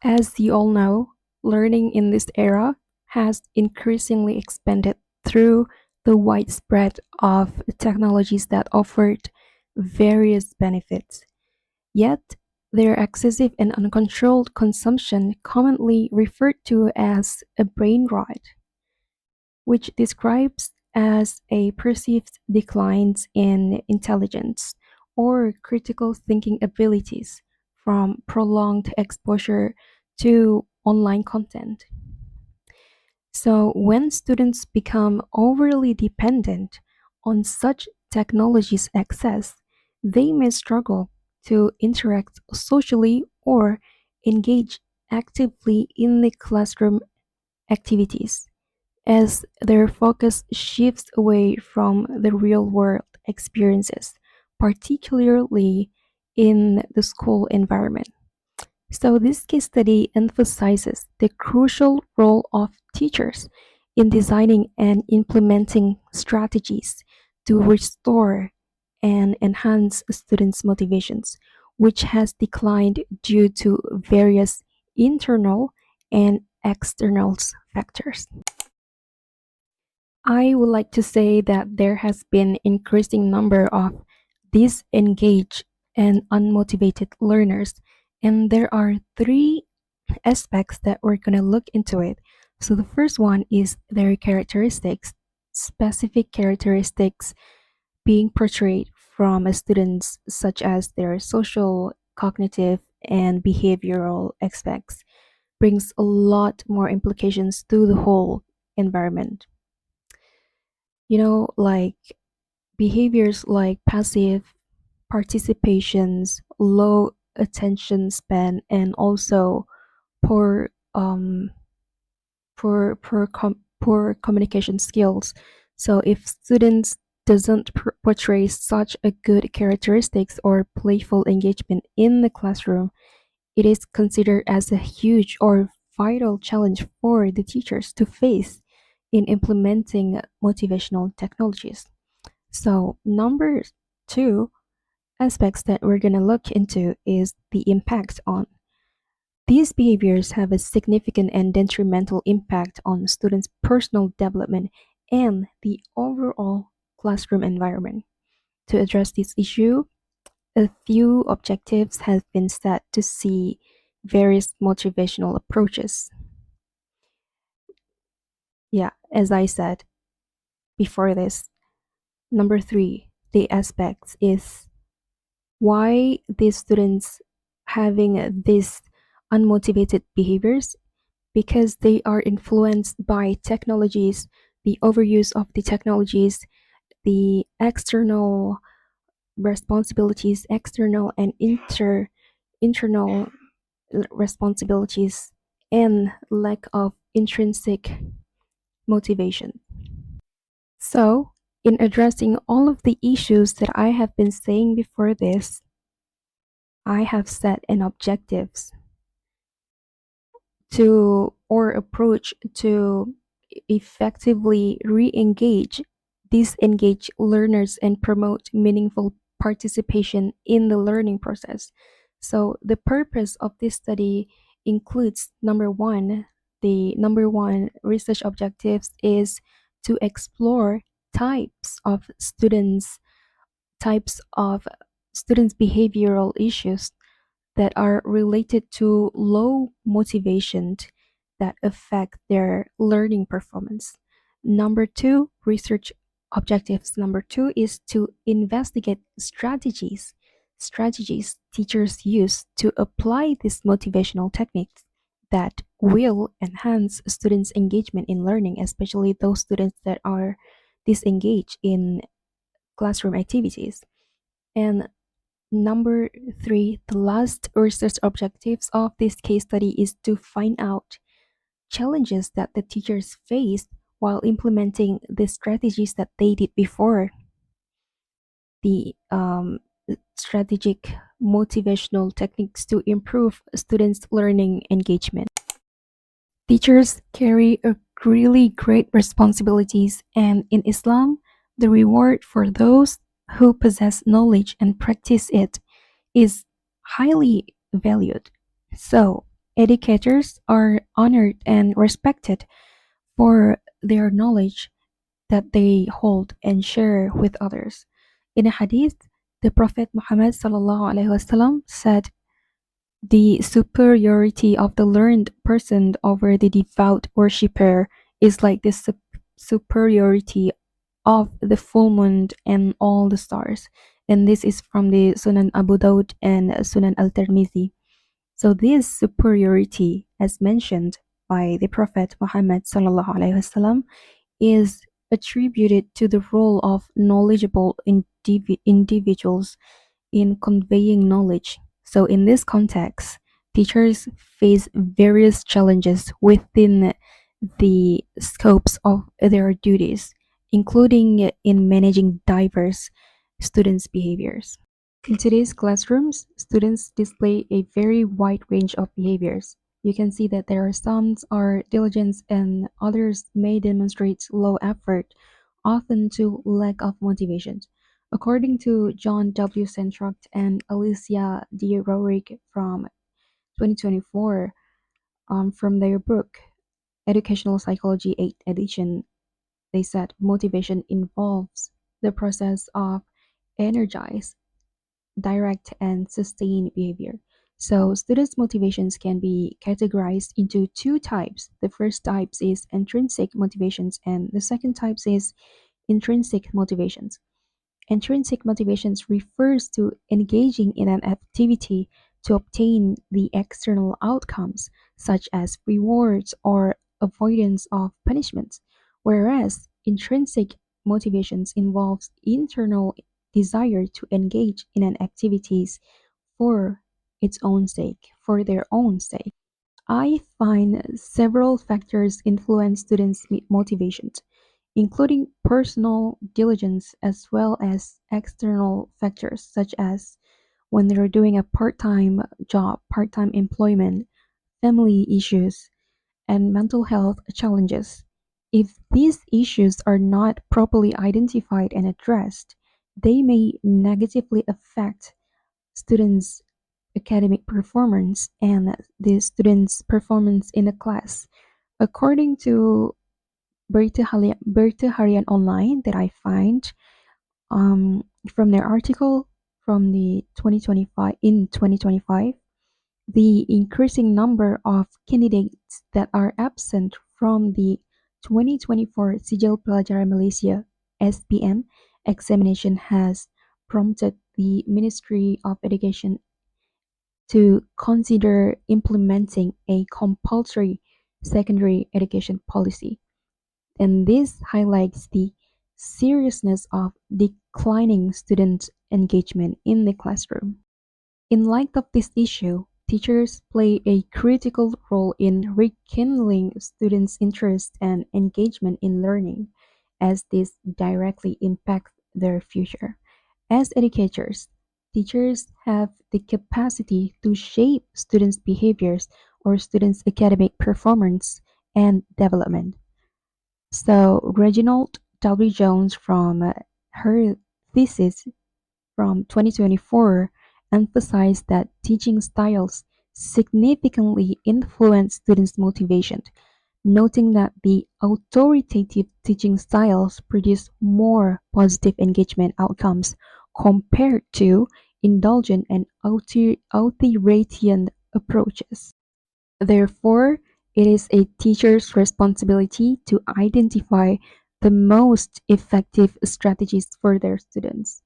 As you all know, learning in this era has increasingly expanded through the widespread of technologies that offered various benefits. Yet, their excessive and uncontrolled consumption, commonly referred to as a brain rot, which describes as a perceived declines in intelligence or critical thinking abilities from prolonged exposure to online content. So, when students become overly dependent on such technologies' access, they may struggle to interact socially or engage actively in the classroom activities as their focus shifts away from the real world experiences, particularly in the school environment. So, this case study emphasizes the crucial role of teachers in designing and implementing strategies to restore and enhance students' motivations, which has declined due to various internal and external factors. I would like to say that there has been increasing number of disengaged and unmotivated learners, and there are three aspects that we're going to look into it. So the first one is their characteristics, specific characteristics being portrayed from a students such as their social, cognitive, and behavioral aspects brings a lot more implications to the whole environment. Like behaviors like passive participations, low attention span, and also poor poor communication skills. So if students doesn't portray such a good characteristics or playful engagement in the classroom, it is considered as a huge or vital challenge for the teachers to face in implementing motivational technologies. So, number two aspects that we're going to look into is the impact on. These behaviors have a significant and detrimental impact on students' personal development and the overall classroom environment. To address this issue, a few objectives have been set to see various motivational approaches. Yeah, as I said before this, number three, the aspects is why these students having these unmotivated behaviors, because they are influenced by technologies, the overuse of the technologies, the external responsibilities, external and internal responsibilities, and lack of intrinsic motivation. So, in addressing all of the issues that I have been saying before this, I have set an objectives to or approach to effectively re-engage disengage learners and promote meaningful participation in the learning process. So the purpose of this study includes the number one research objectives is to explore types of students behavioral issues that are related to low motivation that affect their learning performance. Number two, research objectives number two is to investigate strategies teachers use to apply these motivational techniques that will enhance students' engagement in learning, especially those students that are disengaged in classroom activities. And number three, the last research objectives of this case study is to find out challenges that the teachers faced while implementing the strategies that they did before, the strategic motivational techniques to improve students' learning engagement. Teachers carry a really great responsibilities, and in Islam, the reward for those who possess knowledge and practice it is highly valued. So, educators are honored and respected for their knowledge that they hold and share with others. In a hadith, the Prophet Muhammad ﷺ said, "The superiority of the learned person over the devout worshipper is like the superiority of the full moon and all the stars." And this is from the Sunan Abu Dawud and Sunan Al-Tirmidhi. So this superiority, as mentioned by the Prophet Muhammad SAW, is attributed to the role of knowledgeable individuals in conveying knowledge. So in this context, teachers face various challenges within the scopes of their duties, including in managing diverse students' behaviors. In today's classrooms, students display a very wide range of behaviors. You can see that there are some are diligent and others may demonstrate low effort, often to lack of motivation. According to John W. Centroct and Alicia D. Rorick from 2024, from their book, Educational Psychology 8th edition, they said motivation involves the process of energize, direct, and sustained behavior. So students' motivations can be categorized into two types. The first type is intrinsic motivations, and the second type is intrinsic motivations. Intrinsic motivations refers to engaging in an activity to obtain the external outcomes, such as rewards or avoidance of punishments, whereas intrinsic motivations involves internal desire to engage in an activities for its own sake, for their own sake. I find several factors influence students' motivations, including personal diligence as well as external factors such as when they're doing a part-time job, part-time employment, family issues, and mental health challenges. If these issues are not properly identified and addressed, they may negatively affect students' academic performance and the students' performance in the class. According to Berta Harian Online that I find from their article from the 2025, the increasing number of candidates that are absent from the 2024 Sijil Pelajaran Malaysia (SPM) examination has prompted the Ministry of Education to consider implementing a compulsory secondary education policy. And this highlights the seriousness of declining student engagement in the classroom. In light of this issue, teachers play a critical role in rekindling students' interest and engagement in learning, as this directly impacts their future. As educators, teachers have the capacity to shape students' behaviors or students' academic performance and development. So Reginald W. Jones from her thesis from 2024 emphasized that teaching styles significantly influence students' motivation, noting that the authoritative teaching styles produce more positive engagement outcomes compared to indulgent and authoritarian approaches. Therefore, it is a teacher's responsibility to identify the most effective strategies for their students.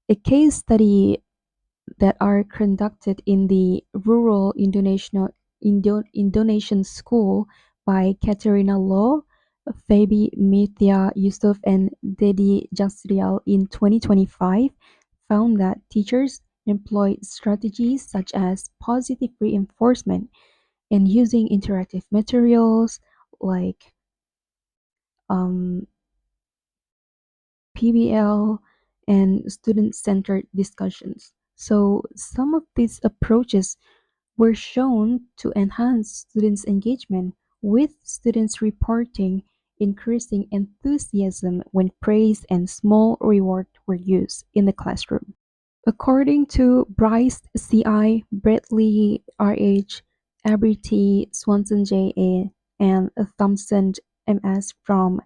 A case study that are conducted in the rural Indonesian school by Katerina Law, Fabi Mithya Yusuf, and Dedi Jasrial in 2025 found that teachers employed strategies such as positive reinforcement and using interactive materials like um, PBL and student-centered discussions. So some of these approaches were shown to enhance students' engagement, with students reporting increasing enthusiasm when praise and small reward were used in the classroom. According to Bryce CI, Bradley RH, Aberty, Swanson J.A., and Thompson M.S. from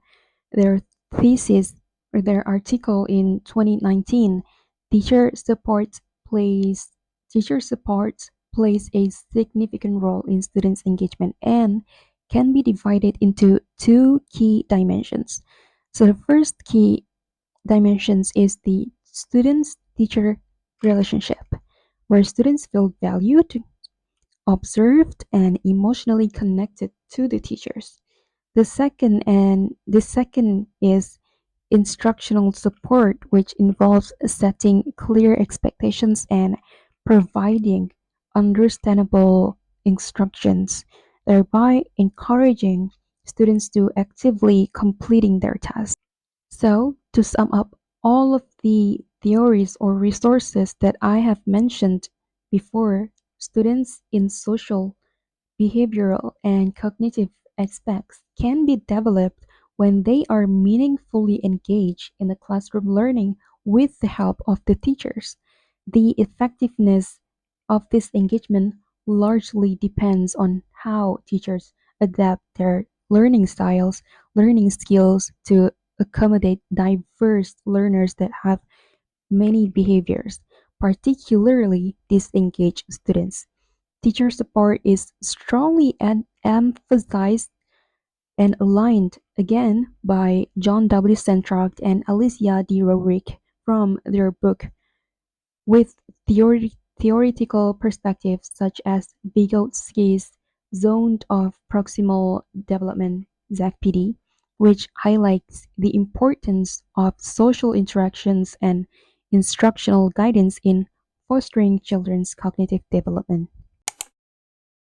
their thesis or their article in 2019, teacher support plays teacher support plays a significant role in students' engagement and can be divided into two key dimensions. So the first key dimensions is the students teacher relationship, where students feel valued, observed, and emotionally connected to the teachers. The second is instructional support, which involves setting clear expectations and providing understandable instructions, thereby encouraging students to actively completing their tasks. So, to sum up all of the theories or resources that I have mentioned before, students in social, behavioral, and cognitive aspects can be developed when they are meaningfully engaged in the classroom learning with the help of the teachers. The effectiveness of this engagement largely depends on how teachers adapt their learning styles, learning skills to accommodate diverse learners that have many behaviors, particularly disengaged students. Teacher support is strongly emphasized and aligned again by John W. Centrock and Alicia D. Rorick from their book with theoretical perspectives such as Vygotsky's Zone of Proximal Development (ZACPD), which highlights the importance of social interactions and instructional guidance in fostering children's cognitive development.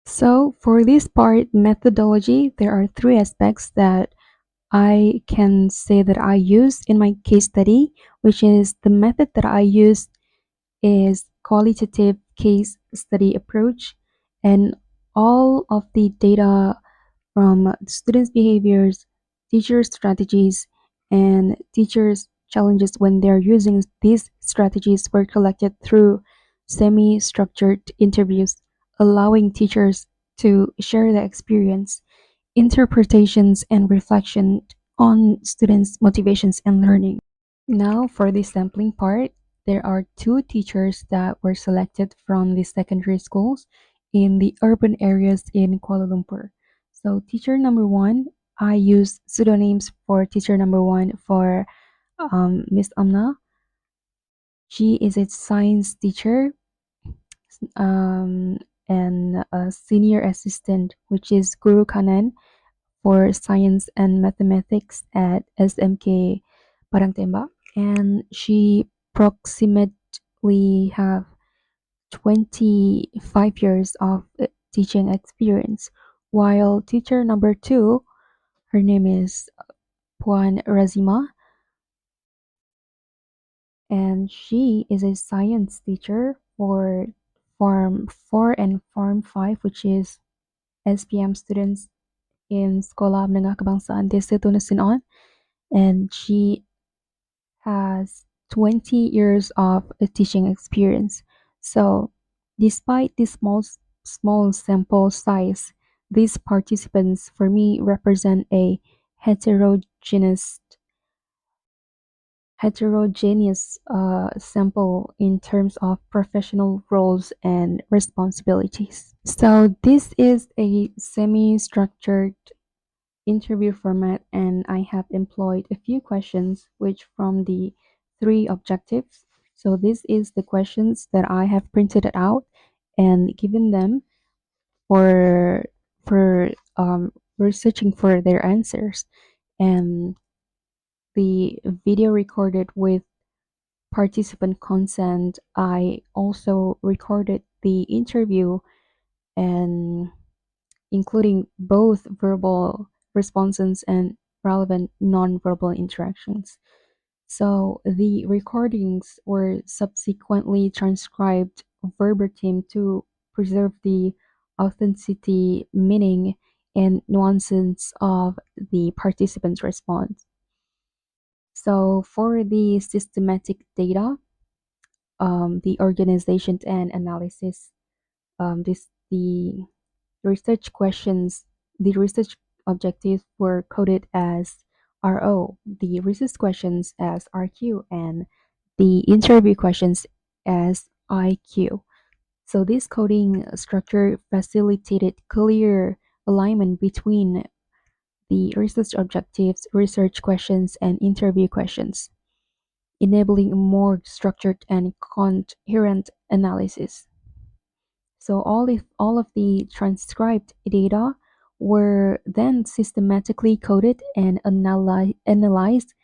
So for this part, methodology, there are three aspects that I can say that I use in my case study, which is the method that I use is qualitative case study approach, and all of the data from students' behaviors, teachers' strategies, and teachers' challenges when they're using these strategies were collected through semi-structured interviews, allowing teachers to share their experience, interpretations, and reflection on students' motivations and learning. Now, for the sampling part, there are two teachers that were selected from the secondary schools in the urban areas in Kuala Lumpur. So, teacher number one, I use pseudonyms for teacher number one for Miss Amna. She is a science teacher um, and a senior assistant, which is Guru Kanan for science and mathematics at SMK Parangtembak, and she approximately have 25 years of teaching experience. While teacher number two, her name is Puan Razima, and she is a science teacher for Form 4 and Form 5, which is SPM students in Sekolah Menengah Kebangsaan Desa Tunusinon, and she has 20 years of teaching experience. So, despite this small sample size, these participants for me represent a heterogeneous sample in terms of professional roles and responsibilities. So this is a semi-structured interview format, and I have employed a few questions which from the three objectives. So this is the questions that I have printed it out and given them for researching for their answers, and the video recorded with participant consent. I also recorded the interview and including both verbal responses and relevant nonverbal interactions. So the recordings were subsequently transcribed verbatim to preserve the authenticity, meaning, and nuances of the participants' response. So for the systematic data, the organization and analysis, this the research questions, the research objectives were coded as RO, the research questions as RQ, and the interview questions as IQ. So this coding structure facilitated clear alignment between the research objectives, research questions, and interview questions, enabling a more structured and coherent analysis. So all of the transcribed data were then systematically coded and analyzed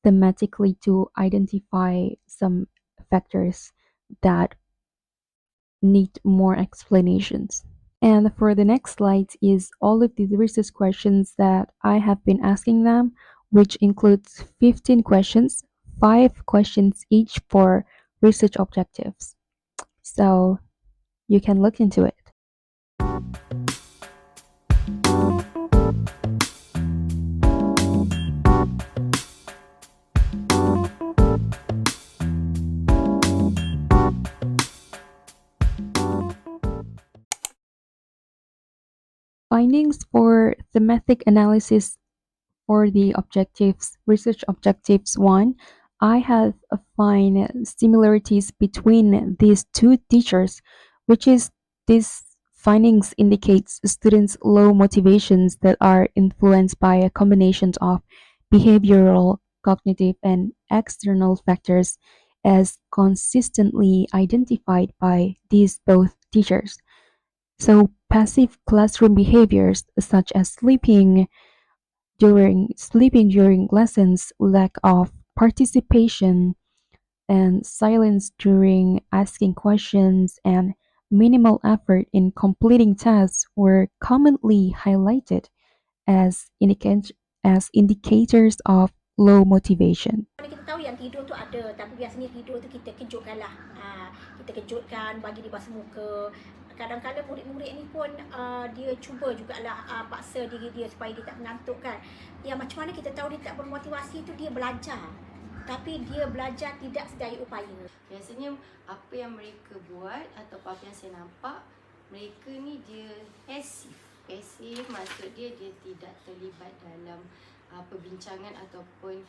thematically to identify some factors that need more explanations. And for the next slide is all of the research questions that I have been asking them, which includes 15 questions, 5 questions each for research objectives. So you can look into it. Findings for thematic analysis for the objectives, research objectives 1, I have find similarities between these two teachers, which is these findings indicates students' low motivations that are influenced by a combination of behavioral, cognitive, and external factors as consistently identified by these both teachers. So passive classroom behaviors such as sleeping during lessons, lack of participation, and silence during asking questions, and minimal effort in completing tasks were commonly highlighted as, as indicators of low motivation. Kita tahu yang tidur tu ada, tapi biasanya tidur tu kita kejutkan lah. Kita kejutkan, bagi dia basuh muka. Kadang-kadang murid-murid ni pun dia cuba jugalah paksa diri dia supaya dia tak mengantuk kan. Yang macam mana kita tahu dia tak bermotivasi tu, dia belajar. Tapi dia belajar tidak sedaya upaya. Biasanya apa yang mereka buat atau apa yang saya nampak, mereka ni dia pasif. Pasif maksud dia tidak terlibat dalam perbincangan ataupun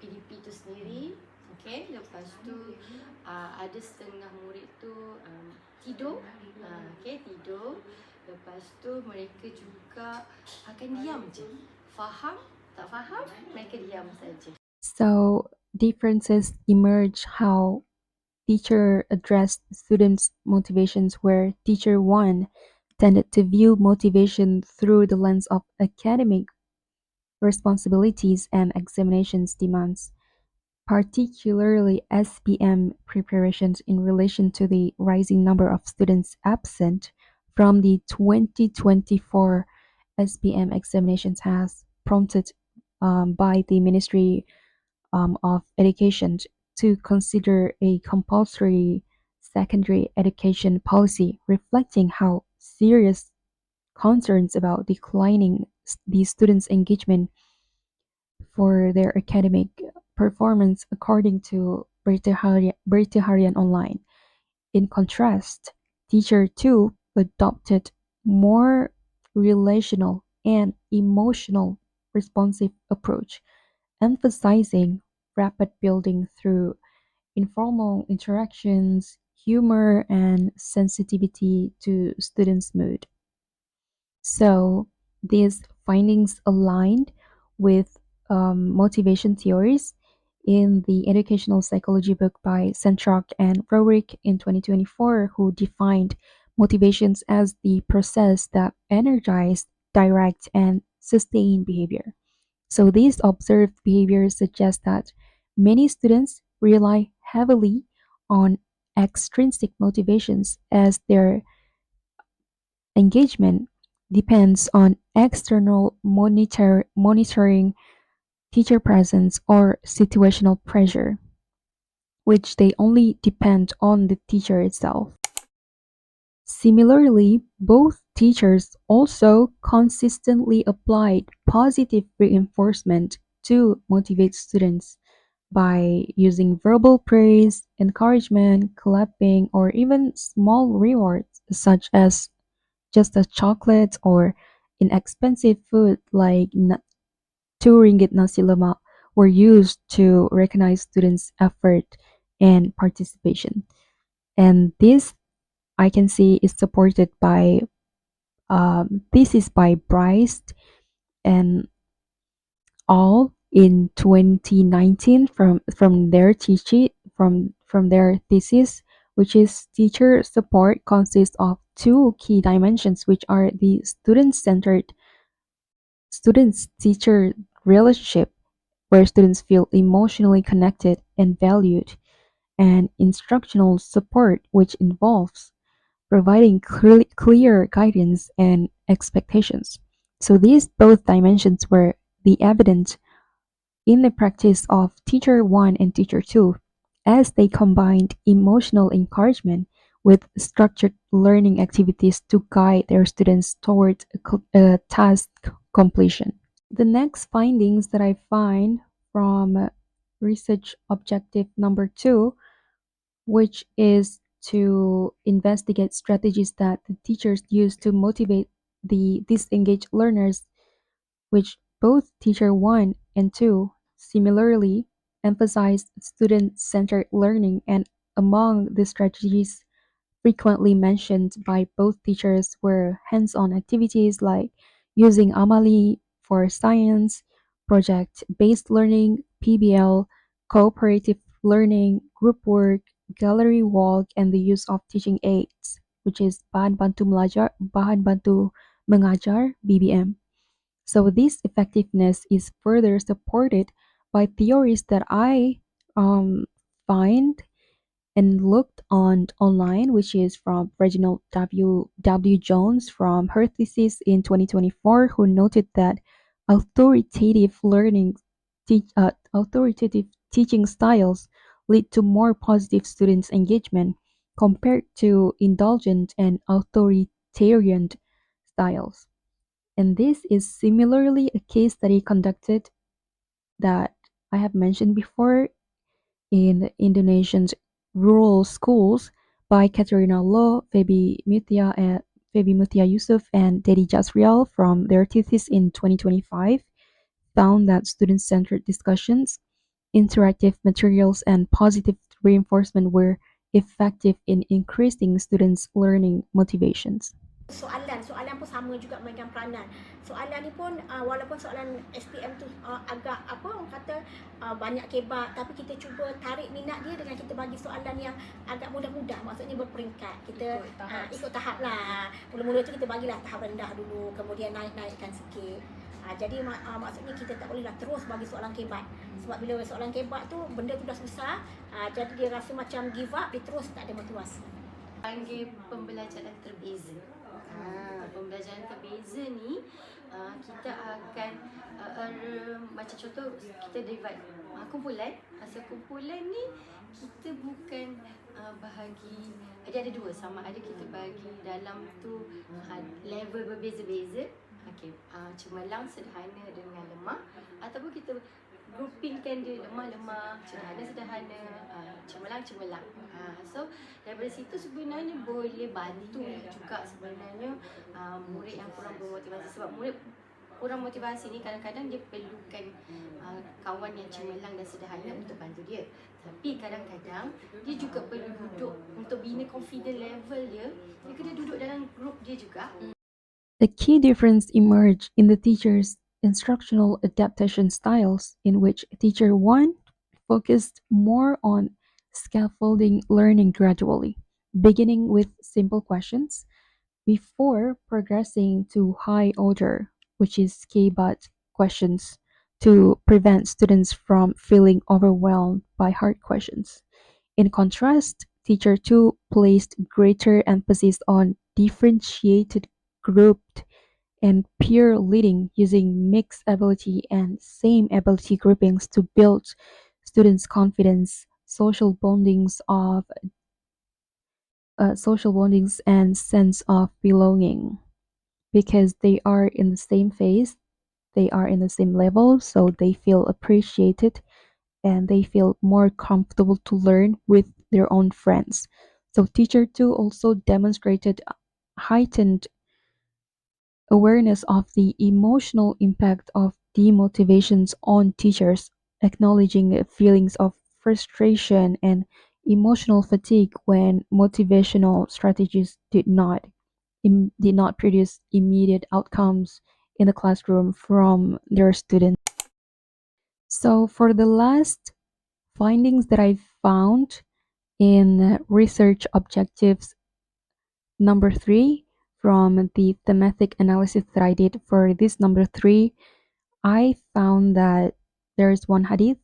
PDP tu sendiri. Okey, lepas tu ada setengah murid tu tidur. Okey, tidur. Lepas tu mereka juga akan diam je. Faham? Tak faham? Mereka diam saja. So differences emerge how teacher addressed students' motivations, where teacher 1 tended to view motivation through the lens of academic responsibilities and examinations demands, particularly SPM preparations in relation to the rising number of students absent from the 2024 SPM examinations has prompted by the Ministry of Education to consider a compulsory secondary education policy reflecting how serious concerns about declining the students' engagement for their academic performance, according to Bertiharian Online. In contrast, Teacher 2 adopted more relational and emotional responsive approach, emphasizing rapid building through informal interactions, humor, and sensitivity to students' mood. So these findings aligned with motivation theories in the educational psychology book by Centrock and Rorick in 2024, who defined motivations as the process that energize, direct, and sustain behavior. So these observed behaviors suggest that many students rely heavily on extrinsic motivations as their engagement depends on external monitoring, teacher presence, or situational pressure, which they only depend on the teacher itself. Similarly, both teachers also consistently applied positive reinforcement to motivate students by using verbal praise, encouragement, clapping, or even small rewards such as just as chocolates or inexpensive food like ringgit nasi lemak were used to recognize students' effort and participation. And this I can see is supported by this is by Bryce and all in 2019 from their thesis, which is teacher support consists of two key dimensions, which are the student-centered students-teacher relationship, where students feel emotionally connected and valued, and instructional support, which involves providing clear guidance and expectations. So these both dimensions were the evident in the practice of Teacher 1 and Teacher 2, as they combined emotional encouragement with structured learning activities to guide their students toward task completion. The next findings that I find from research objective number 2, which is to investigate strategies that the teachers use to motivate the disengaged learners, which both Teacher 1 and 2 similarly emphasized student-centered learning, and among the strategies frequently mentioned by both teachers were hands-on activities like using Amali for science, project-based learning, PBL, cooperative learning, group work, gallery walk, and the use of teaching aids, which is bahan bantu mengajar, BBM. So this effectiveness is further supported by theories that I find and looked on online, which is from Reginald W. Jones from her thesis in 2024, who noted that authoritative learning, authoritative teaching styles lead to more positive students' engagement compared to indulgent and authoritarian styles. And this is similarly a case study conducted that I have mentioned before in Indonesian's rural schools by Katerina Loh, Febi Mutia Yusuf, and Dedi Jasriel from their thesis in 2025 found that student-centered discussions, interactive materials, and positive reinforcement were effective in increasing students' learning motivations. Soalan pun sama juga mainkan peranan. Soalan ni pun walaupun soalan SPM tu agak apa orang kata banyak kebat, tapi kita cuba tarik minat dia dengan kita bagi soalan yang agak mudah-mudah, maksudnya berperingkat. Kita ikut tahap lah. Mula-mula tu kita bagilah tahap rendah dulu, kemudian naik-naikkan sikit. Jadi maksudnya kita tak bolehlah terus bagi soalan kebat. Sebab bila soalan kebat tu benda tu dah susah, jadi dia rasa macam give up, dia terus tak ada motivasi. Panggil pembelajaran terbeza. Pembelajaran terbeza ni kita akan macam contoh kita divide kumpulan. Masa kumpulan ni kita bukan bahagi, ada dua, sama ada kita bagi dalam tu level berbeza-beza. Okey, cemerlang, sederhana dengan lemah, ataupun kita groupingkan dia lemah-lemah, sederhana, cemerlang. So daripada situ sebenarnya boleh bantu juga sebenarnya murid yang kurang bermotivasi. Sebab murid kurang motivasi ni kadang-kadang dia perlukan kawan yang cemerlang dan sederhana untuk bantu dia. Tapi kadang-kadang dia juga perlu duduk untuk bina confidence level dia. Dia kena duduk dalam group dia juga. The key difference emerged in the teacher's instructional adaptation styles, in which Teacher 1 focused more on scaffolding learning gradually, beginning with simple questions before progressing to high order, which is K-BUT questions, to prevent students from feeling overwhelmed by hard questions. In contrast, Teacher 2 placed greater emphasis on differentiated, grouped, and peer leading, using mixed ability and same ability groupings to build students' confidence, social bondings and sense of belonging, because they are in the same phase, they are in the same level, so they feel appreciated and they feel more comfortable to learn with their own friends. So Teacher 2 also demonstrated heightened awareness of the emotional impact of demotivations on teachers, acknowledging feelings of frustration and emotional fatigue when motivational strategies did not produce immediate outcomes in the classroom from their students. So for the last findings that I found in research objectives number 3 from the thematic analysis that I did for this number 3, I found that there is one hadith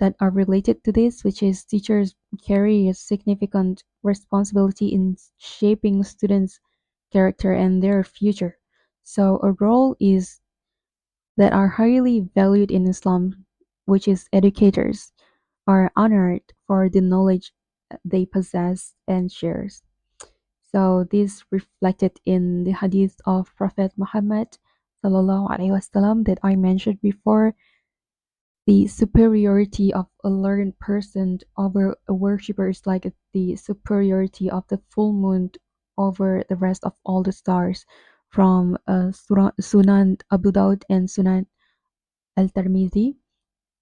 that are related to this, which is teachers carry a significant responsibility in shaping students' character and their future. So a role is that are highly valued in Islam, which is educators, are honored for the knowledge they possess and shares. So this reflected in the hadith of Prophet Muhammad sallallahu alaihi wasallam that I mentioned before, the superiority of a learned person over a worshipper is like the superiority of the full moon over the rest of all the stars from Sunan Abu Dawud and Sunan Al-Tirmidhi.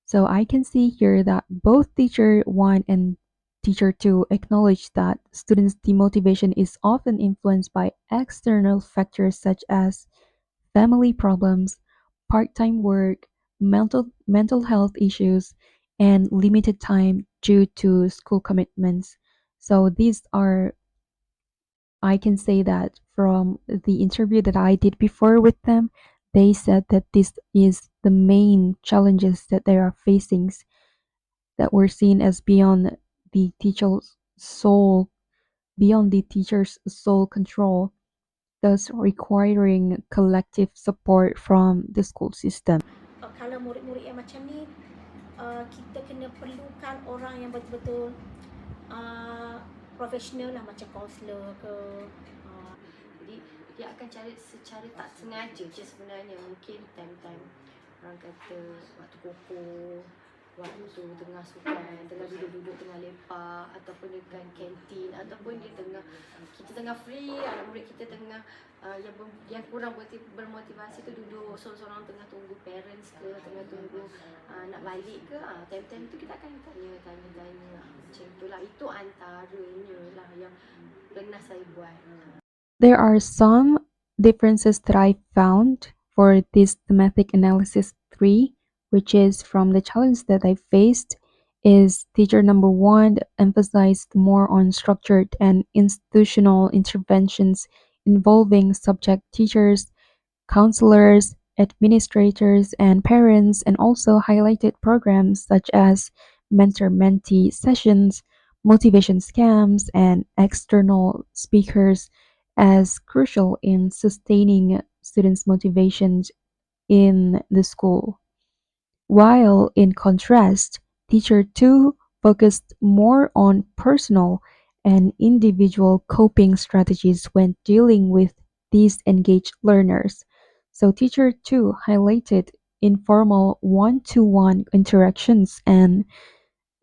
So I can see here that both teacher 1 and teacher 2 acknowledge that students' demotivation is often influenced by external factors such as family problems, part-time work, mental health issues, and limited time due to school commitments. So these are, I can say that from the interview that I did before with them, they said that this is the main challenges that they are facing that were seen as the teacher's soul, beyond the teacher's soul control, thus requiring collective support from the school system. Kalau murid-murid yang macam ni, kita kena perlukan orang yang betul-betul profesional lah, macam kaunselor ke. Jadi dia akan cari secara tak sengaja je sebenarnya. Mungkin time-time orang kata waktu koko, waktu tengah sukan, tengah duduk-duduk tengah lepak, ataupun dekat kantin, ataupun kita tengah free, anak murid kita tengah yang kurang bermotivasi tu duduk seorang-seorang tengah tunggu parents ke, tengah tunggu nak balik ke, time-time tu kita akan tanya macam itulah. Itu antaranya lah yang pernah saya buat. There are some differences that I found for this thematic analysis 3, which is from the challenge that I faced, is teacher number 1 emphasized more on structured and institutional interventions involving subject teachers, counselors, administrators, and parents, and also highlighted programs such as mentor-mentee sessions, motivation scams, and external speakers as crucial in sustaining students' motivations in the school. While in contrast, teacher 2 focused more on personal and individual coping strategies when dealing with these engaged learners. So teacher 2 highlighted informal one-to-one interactions and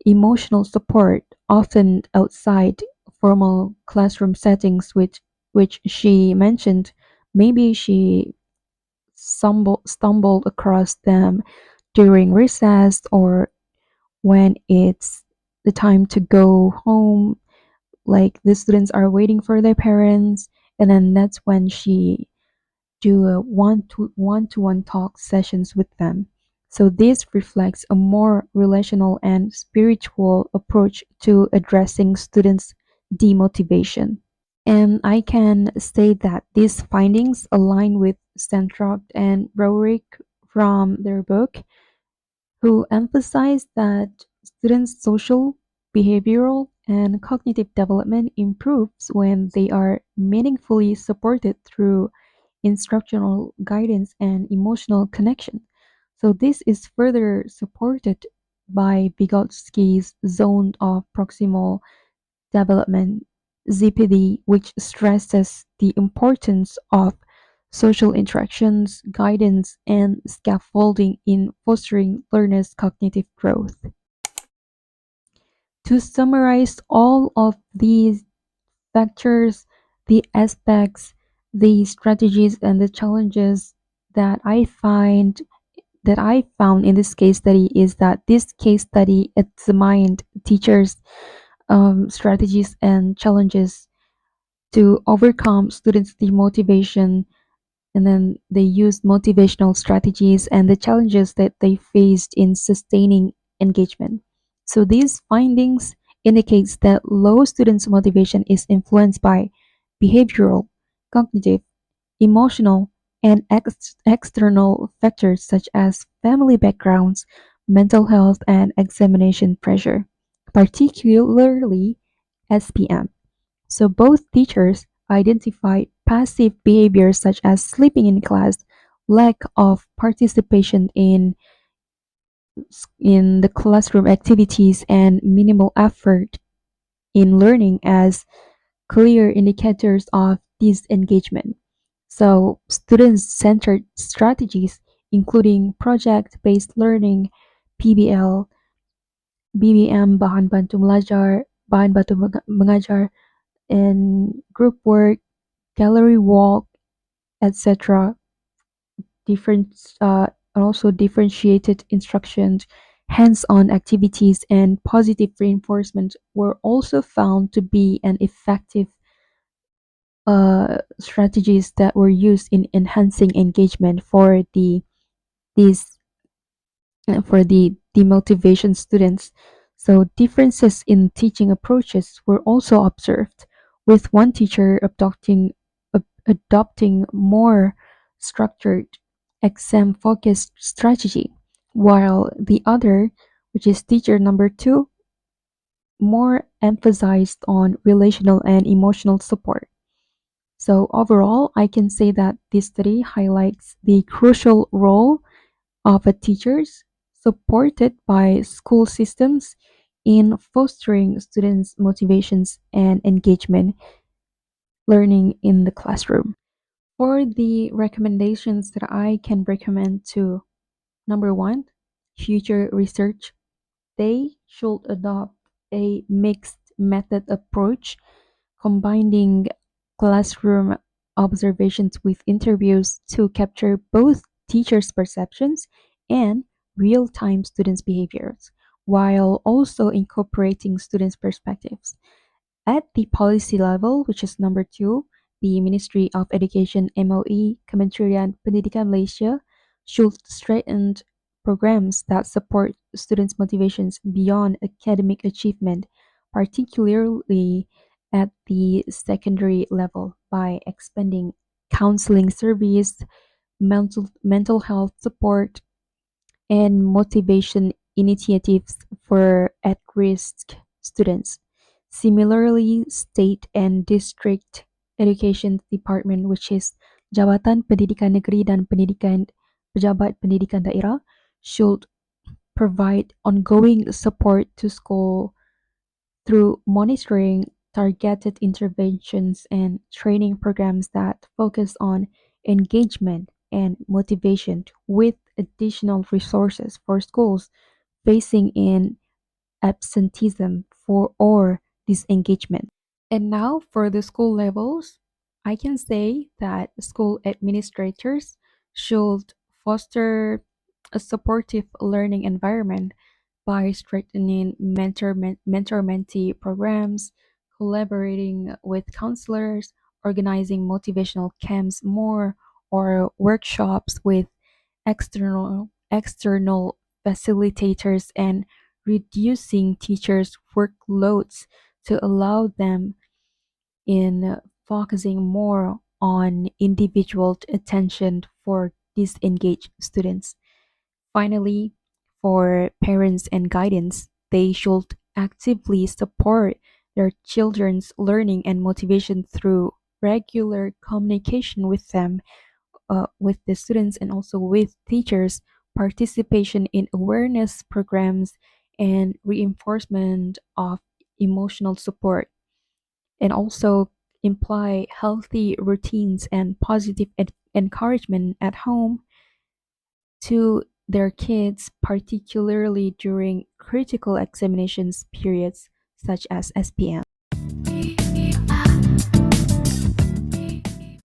emotional support, often outside formal classroom settings, which she mentioned maybe she stumbled across them during recess or when it's the time to go home, like the students are waiting for their parents, and then that's when she do a one-to-one talk sessions with them. So this reflects a more relational and spiritual approach to addressing students' demotivation. And I can say that these findings align with Stentrock and Rorick from their book, who emphasize that students' social, behavioral, and cognitive development improves when they are meaningfully supported through instructional guidance and emotional connection. So this is further supported by Vygotsky's zone of proximal development, ZPD, which stresses the importance of social interactions, guidance, and scaffolding in fostering learners' cognitive growth. To summarize all of these factors, the aspects The strategies and the challenges that I found in this case study is that this case study examined teachers' strategies and challenges to overcome students' demotivation, and then they used motivational strategies and the challenges that they faced in sustaining engagement. So these findings indicates that low students' motivation is influenced by behavioral, cognitive, emotional, and external factors such as family backgrounds, mental health, and examination pressure, particularly SPM. So both teachers identify passive behaviors such as sleeping in class, lack of participation in the classroom activities, and minimal effort in learning as clear indicators of disengagement. So student-centered strategies including project-based learning, PBL, BBM, bahan bantu belajar, bahan bantu mengajar, and group work, gallery walk, etc. Different and also differentiated instructions, hands-on activities, and positive reinforcement were also found to be an effective strategies that were used in enhancing engagement these for the demotivation students. So differences in teaching approaches were also observed, with one teacher adopting more structured, exam-focused strategy, while the other, which is teacher number two, more emphasized on relational and emotional support. So overall, I can say that this study highlights the crucial role of a teachers supported by school systems in fostering students' motivations and engagement learning in the classroom. For the recommendations that I can recommend to number one, future research, they should adopt a mixed method approach combining classroom observations with interviews to capture both teachers' perceptions and real-time students' behaviors, while also incorporating students' perspectives. At the policy level, which is number two, the Ministry of Education MOE, Kementerian Pendidikan Malaysia, should strengthen programs that support students' motivations beyond academic achievement, particularly at the secondary level, by expanding counseling service, mental health support, and motivation initiatives for at-risk students. Similarly, state and district education department, which is Jabatan Pendidikan Negeri dan Pendidikan Pejabat Pendidikan Daerah, should provide ongoing support to school through monitoring, targeted interventions, and training programs that focus on engagement and motivation, with additional resources for schools facing in absenteeism for or disengagement. And now for the school levels, I can say that school administrators should foster a supportive learning environment by strengthening mentor-mentee programs, collaborating with counselors, organizing motivational camps more, or workshops with external facilitators, and reducing teachers' workloads to allow them in focusing more on individual attention for disengaged students. Finally, for parents and guidance, they should actively support their children's learning and motivation through regular communication with them, with the students, and also with teachers, participation in awareness programs, and reinforcement of emotional support, and also imply healthy routines and positive encouragement at home to their kids, particularly during critical examinations periods such as SPM.